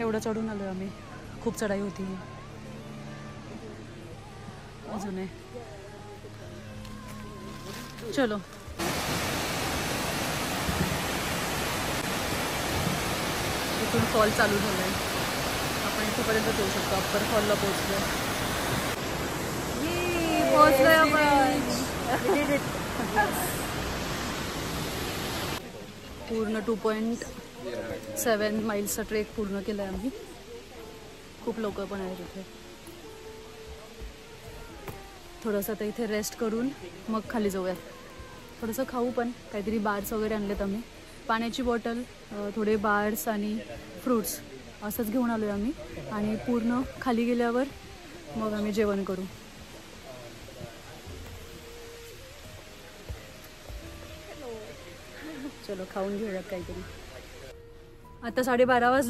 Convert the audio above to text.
एवढं चढून आलो आम्ही, खूप चढाई होती अजून आहे. चलो इथून फॉल चालू झाला आहे, आपण इथपर्यंत जाऊ शकतो. अप्पर फॉलला पोहोचलोय. पूर्ण 2.7 माइल्सचा ट्रेक पूर्ण केला आहे आम्ही. खूप लोक पण आहेत इथे. थोडंसं आता इथे रेस्ट करून मग खाली जाऊयात. थोडंसं खाऊ पण, काहीतरी बार्स वगैरे आणलेत आम्ही. पाण्याची बॉटल, थोडे बार्स आणि फ्रूट्स असंच घेऊन आलो आहे आम्ही. आणि पूर्ण खाली गेल्यावर मग आम्ही जेवण करू. चलो खाऊन घेऊयात काहीतरी. आता 12:30 वाजले.